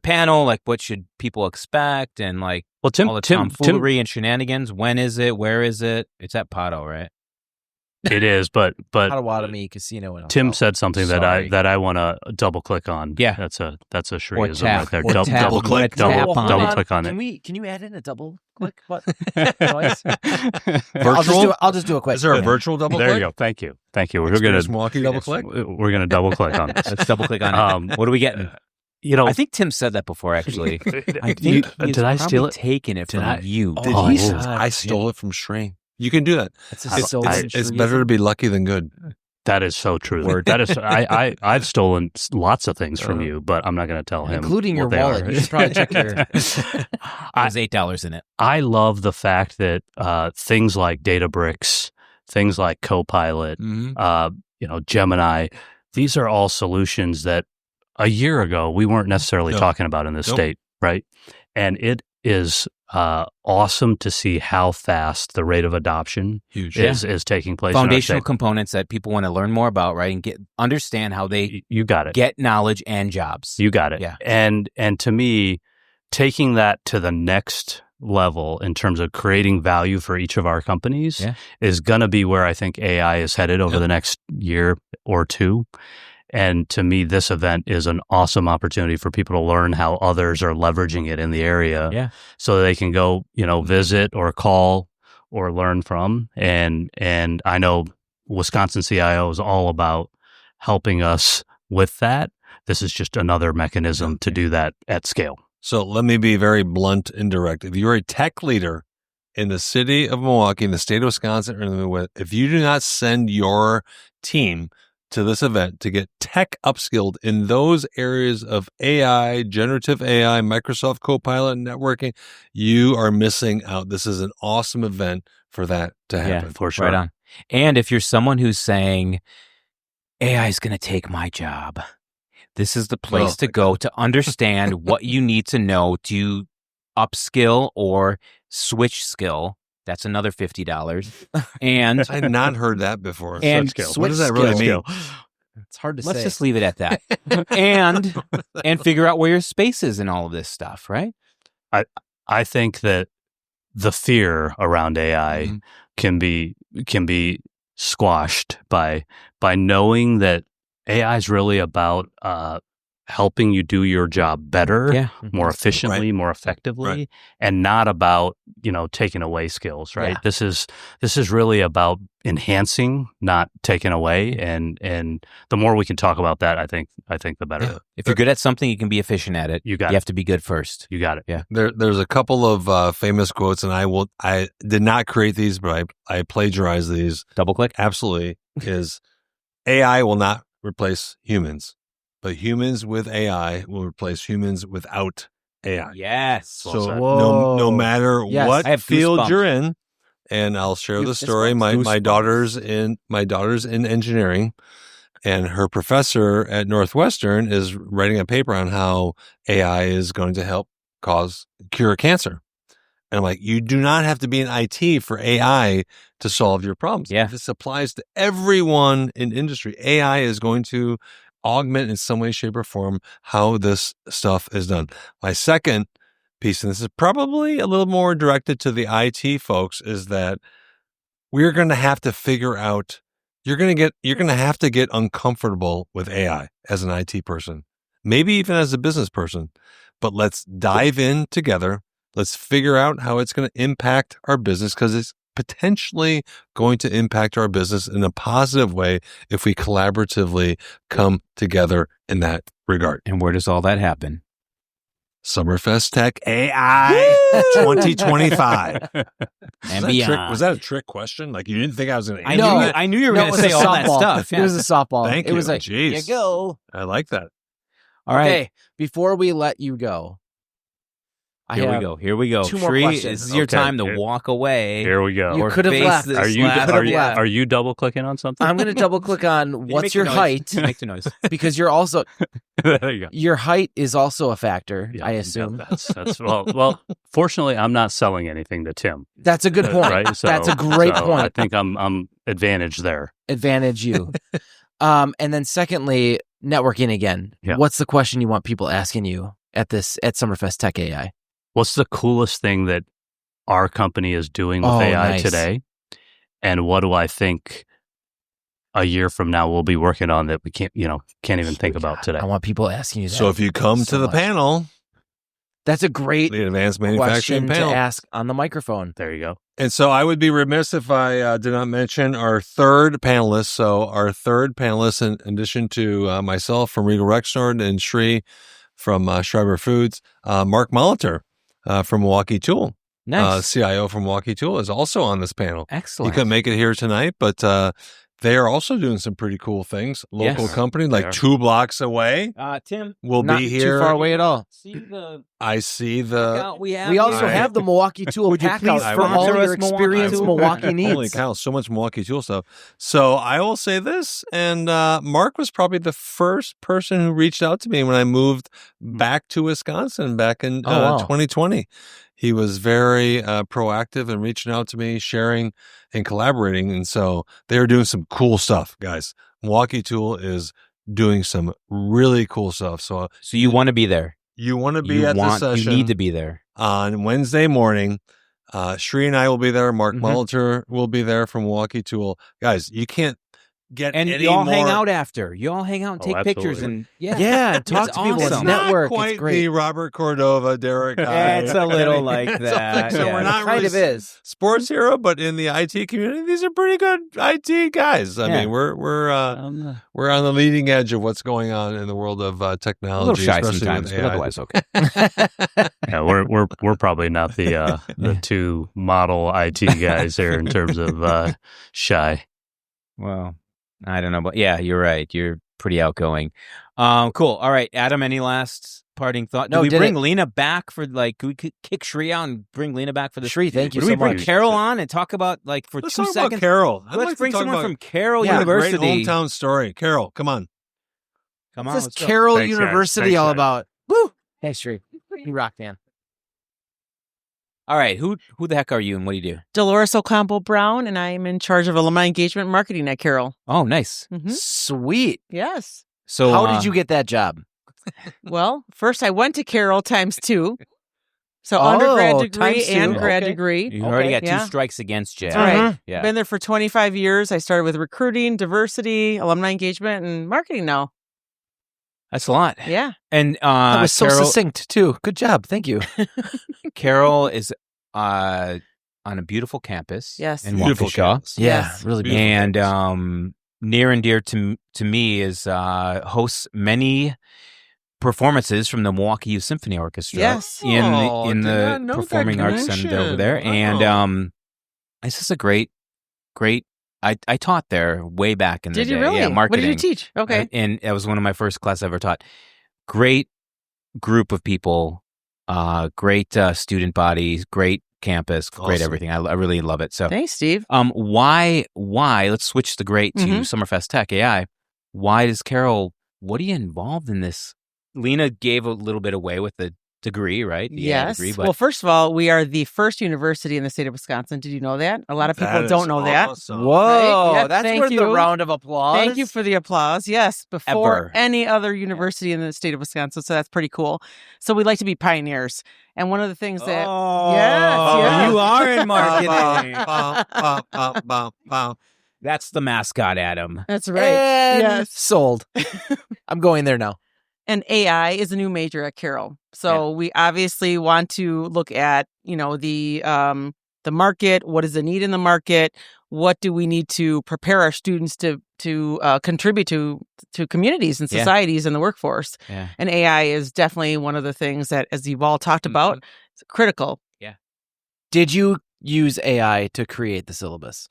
panel? Like what should people expect? And like all the tomfoolery and shenanigans. When is it? Where is it? It's at Potto, right? It is, but Potawatomi Casino. Tim said something that I want to double click on. Yeah, that's a Shreeism right there. Double click on it. Can you add in a double click button? Noise? Virtual. I'll just do a quick. Is there a virtual double click? There you go. Thank you. We're going to Milwaukee double click. We're going to double click on it. Let's double click on it. What are we getting? I think Tim said that before. Actually, I think did I steal it? Taken it from you? I stole it from Shree. You can do that. It's better to be lucky than good. That is so true. That is. I've stolen lots of things from you, but I'm not going to tell him, including your wallet. You should probably check your. There's $8 in it. I love the fact that things like Databricks, things like Copilot, Gemini, these are all solutions that a year ago we weren't necessarily talking about in this state, right? And it is awesome to see how fast the rate of adoption is taking place. Foundational components that people want to learn more about, right? And understand how they get knowledge and jobs. You got it. Yeah. And to me, taking that to the next level in terms of creating value for each of our companies is going to be where I think AI is headed over the next year or two. And to me, this event is an awesome opportunity for people to learn how others are leveraging it in the area so they can go, visit or call or learn from. And I know Wisconsin CIO is all about helping us with that. This is just another mechanism to do that at scale. So let me be very blunt and direct. If you're a tech leader in the city of Milwaukee, in the state of Wisconsin, or if you do not send your team to this event to get tech upskilled in those areas of AI, generative AI, Microsoft Copilot, networking, you are missing out. This is an awesome event for that to happen. Yeah, for sure. Right on. And if you're someone who's saying, AI is going to take my job, this is the place to go to understand what you need to know to upskill or switch skill. That's another $50. And I had not heard that before. And what does that really mean? It's hard to say. Let's just leave it at that. and figure out where your space is in all of this stuff, right? I think that the fear around AI can be squashed by knowing that AI is really about helping you do your job better, more efficiently, more effectively, and not about, taking away skills, right? Yeah. This is really about enhancing, not taking away. And the more we can talk about that, I think the better. Yeah. If you're good at something, you can be efficient at it. You have to be good first. You got it. Yeah. There's a couple of famous quotes, and I did not create these, but I plagiarized these. Double click? Absolutely. Is AI will not replace humans, but humans with AI will replace humans without AI. Yes. So no matter what field you're in, and I'll share the story. My daughter's in engineering, and her professor at Northwestern is writing a paper on how AI is going to help cure cancer. And I'm like, you do not have to be in IT for AI to solve your problems. Yeah. This applies to everyone in industry. AI is going to augment in some way, shape, or form how this stuff is done. My second piece, and this is probably a little more directed to the IT folks, is that we're going to have to figure out, you're going to have to get uncomfortable with AI as an IT person, maybe even as a business person, but let's dive in together. Let's figure out how it's going to impact our business, because it's potentially going to impact our business in a positive way if we collaboratively come together in that regard. And where does all that happen? Summerfest Tech AI 2025. And beyond. Was that a trick question? Like, you didn't think I was going to answer that? I knew you were going to say all that stuff. It was a softball. Thank you. It was like, Jeez. you go. I like that. All right. Okay, before we let you go, Here we go. Two more Sri, questions. this is your time to walk away. Here we go. You could have left. Are you double clicking on something? I'm going to double click on what's your height. Make the noise. Because you're also there you go. Your height is also a factor, I assume. Yeah, that's well. Fortunately, I'm not selling anything to Tim. That's a good point. Right? That's a great point. I think I'm advantaged there. Advantage you. And then secondly, networking again. Yeah. What's the question you want people asking you at Summerfest Tech AI? What's the coolest thing that our company is doing with AI today? And what do I think a year from now we'll be working on that we can't even think about today? I want people asking you that. So if you come to the panel, that's a great the advanced manufacturing panel to ask on the microphone. There you go. And so I would be remiss if I did not mention our third panelist. So our third panelist, in addition to myself from Regal Rexnord and Sri from Schreiber Foods, Mark Molitor from Milwaukee Tool. Nice. CIO from Milwaukee Tool is also on this panel. Excellent. He couldn't make it here tonight, but they are also doing some pretty cool things. Local company, like 2 blocks away. Tim will be here. Too far away at all. I see the. We also have the Milwaukee Tool packouts for all your Experience Milwaukee needs. Holy cow, so much Milwaukee Tool stuff. So I will say this, and Mark was probably the first person who reached out to me when I moved back to Wisconsin back in 2020. He was very proactive in reaching out to me, sharing and collaborating. And so they're doing some cool stuff, guys. Milwaukee Tool is doing some really cool stuff. So you want to be there. You want to be at the session. You need to be there. On Wednesday morning. Sri and I will be there. Mark Molitor will be there from Milwaukee Tool. Guys, you can't get and any you all more... hang out after. You all hang out and take pictures and talk to people. It's network. Not quite it's great. the Robert Cordova, Derek. It's a little like that. So we're not really is sports hero, but in the IT community, these are pretty good IT guys. I mean, we're on the leading edge of what's going on in the world of technology. A little shy especially sometimes, with but AI. otherwise okay. Yeah, we're probably not the two model IT guys here in terms of shy. Well, I don't know, but yeah, you're right. You're pretty outgoing. Cool. All right, Adam, any last parting thought? No, do we bring Lena back for we could kick Sri out and bring Lena back for this? Sri, thank you do so we bring much. Carol on and talk about for Let's 2 talk seconds? about Carol. Let's bring someone from Carroll University. Great hometown story. Carol, come on. Come on. What's Let's go. Carroll Thanks, University guys. all Thanks, about? Woo! Hey, Sri. You rock, man. All right, who the heck are you and what do you do? Dolores Ocampo Brown, and I'm in charge of alumni engagement and marketing at Carroll. Oh, nice. Sweet. Yes. So how did you get that job? Well, first I went to Carroll ×2. So undergrad degree ×2. and grad degree. You already got 2 strikes against you. That's right. Yeah. Been there for 25 years. I started with recruiting, diversity, alumni engagement, and marketing now. That's a lot. Yeah. And That was so Carol, succinct, too. Good job. Thank you. Carol is on a beautiful campus. Yes. In Beautiful Waukesha. campus. Yeah, Yes. really beautiful. And near and dear to me is hosts many performances from the Milwaukee Youth Symphony Orchestra. Yes. in did the not know that Performing Arts Center over connection. there. Wow. And it's just a great. I taught there way back in the Did day. you really? Yeah, marketing. What did you teach? Okay. And that was one of my first classes I ever taught. Great group of people, great student body, great campus, great Awesome. everything. I really love it. So, Thanks, Steve. why? Let's switch the great to Summerfest Tech AI. Why does Carol? What are you involved in this? Lena gave a little bit away with the degree, right? The AI Yes. degree, but Well, first of all, we are the first university in the state of Wisconsin. Did you know that? A lot of people don't know that. Whoa, Right? Yep, that's thank worth the you. round of applause. Thank you for the applause. Yes, before Ever. any other university in the state of Wisconsin. So that's pretty cool. So we like to be pioneers. And one of the things that yes. You are in marketing. Marketing. That's the mascot, Adam. That's right. And Yes. sold. I'm going there now. And AI is a new major at Carroll. So we obviously want to look at, the market. What is the need in the market? What do we need to prepare our students to contribute to communities and societies in the workforce? Yeah. And AI is definitely one of the things that, as you've all talked about, it's critical. Yeah. Did you use AI to create the syllabus?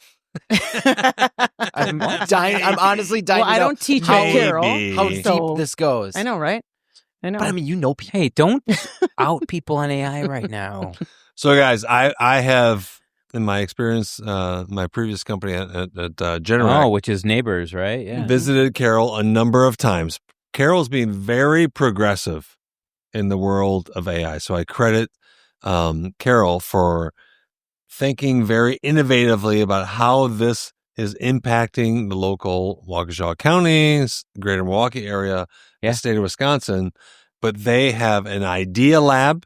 I'm honestly dying. Well, I don't teach at Carroll. How deep this goes. I know, right? I know. But I mean, you know people. Hey, don't out people on AI right now. So, guys, I have, in my experience, my previous company at Generac, which is neighbors, right? Yeah. visited Carroll a number of times. Carroll's being very progressive in the world of AI. So I credit Carroll for thinking very innovatively about how this is impacting the local Waukesha County, greater Milwaukee area, the state of Wisconsin. But they have an idea lab,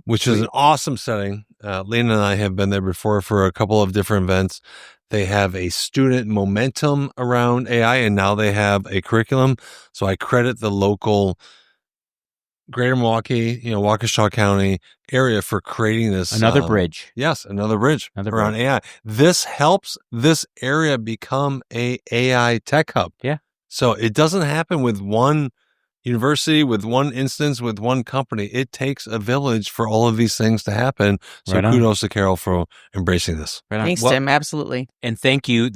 which is an awesome setting. Lena and I have been there before for a couple of different events. They have a student momentum around AI, and now they have a curriculum. So I credit the local greater Milwaukee, Waukesha County area for creating this. Another bridge. Yes, another bridge around AI. This helps this area become a AI tech hub. Yeah. So it doesn't happen with one university, with one instance, with one company. It takes a village for all of these things to happen. So kudos to Carol for embracing this. Right on. Thanks, Tim. Absolutely. And thank you.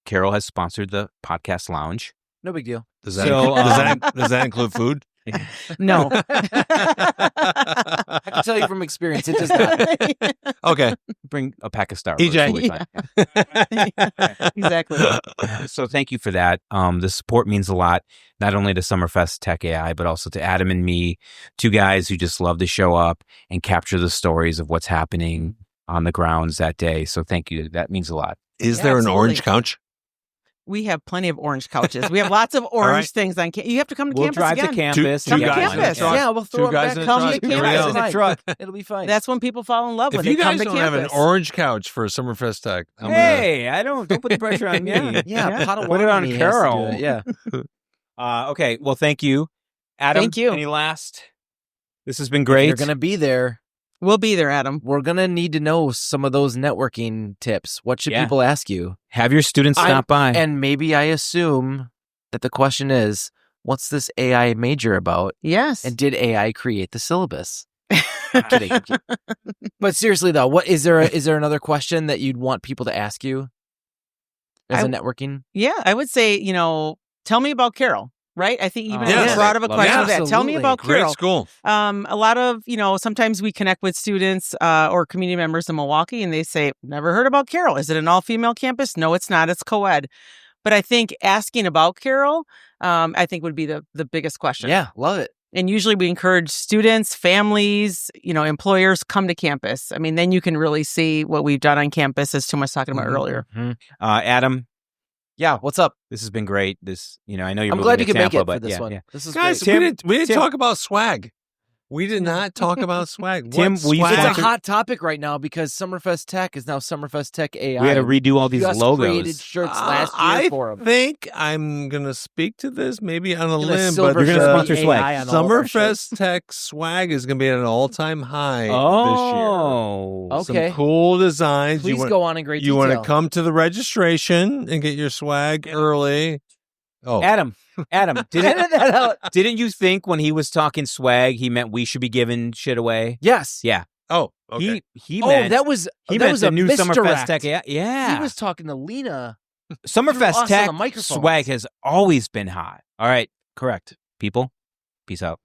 Carol has sponsored the podcast lounge. No big deal. Does that include food? No. I can tell you from experience, it does not. Okay. Bring a pack of Starbucks. EJ. Exactly. So thank you for that. The support means a lot, not only to Summerfest Tech AI, but also to Adam and me, two guys who just love to show up and capture the stories of what's happening on the grounds that day. So thank you. That means a lot. Is there an orange couch? We have plenty of orange couches. We have lots of orange things on campus. You have to come to campus drive again. to campus. Come to and get campus. one. Yeah, we'll throw Two guys it in back. a Come truck. to Here we campus. go. in a truck. It'll be fine. That's when people fall in love If when you they come guys to don't have campus. an orange couch for Summerfest Tech, I'm Hey, don't put the pressure on me. Potawatomi Put it on has to do Carol. it, Yeah. Okay. Well, thank you, Adam. Thank you. Any last? This has been If great. you're going to be there. We'll be there, Adam. We're going to need to know some of those networking tips. What should people ask you? Have your students stop by. And maybe I assume that the question is, what's this AI major about? Yes. And did AI create the syllabus? I'm kidding. But seriously, though, what is there another question that you'd want people to ask you as a networking? Yeah, I would say, tell me about Carol. Right? I think even as broad of a question of that. Tell me about Carol. Great school. A lot of, sometimes we connect with students or community members in Milwaukee and they say, never heard about Carol. Is it an all-female campus? No, it's not. It's co-ed. But I think asking about Carol, I think would be the biggest question. Yeah, love it. And usually we encourage students, families, employers come to campus. I mean, then you can really see what we've done on campus, as Tim was talking about earlier. Mm-hmm. Adam. Yeah, what's up? This has been great. I know you're I'm glad you moving could to make Tampa, it for but this one. Yeah. This is Guys, great. we didn't talk about swag. We did not talk about swag. Tim, What will you swag? It's a hot topic right now because Summerfest Tech is now Summerfest Tech AI. We had to redo all these Just logos. created shirts last year for them. I think I'm going to speak to this maybe on a limb, silver but You're gonna shirt sponsor AI swag. on all of our shirts. Summerfest Tech swag is going to be at an all-time high Oh, this year. Okay. Some cool designs. Please go on in great You detail. want to come to the registration and get your swag early. Oh, Adam, didn't you think when he was talking swag, he meant we should be giving shit away? Yes. Yeah. oh, okay. He meant that was the a new misdirect. Summerfest Tech. Yeah. He was talking to Lena. Summerfest us on Tech the microphones. swag has always been hot. All right, correct. People, peace out.